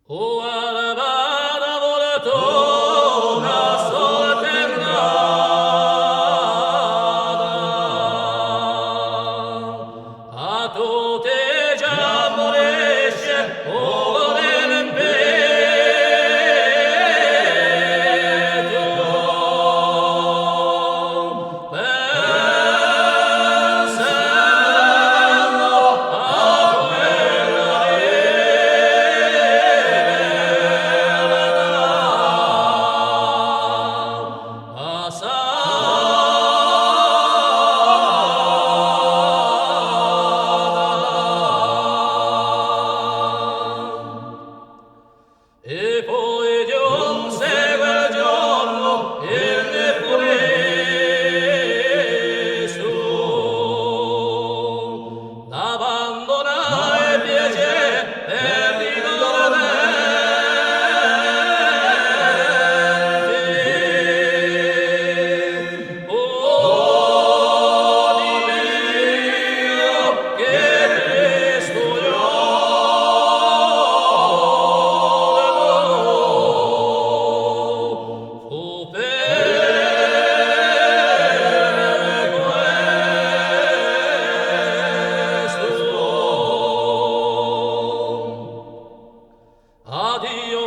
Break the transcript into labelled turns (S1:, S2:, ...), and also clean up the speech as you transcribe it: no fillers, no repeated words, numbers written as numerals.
S1: O alabada volatona soltennata, a tutte già molesce, o del petto, pensando a quella e poi giunse quel giorno il nefunesto d'abbandonare il piacere per ritornare. Oh, di mio, che presto io fu per questo. Addio,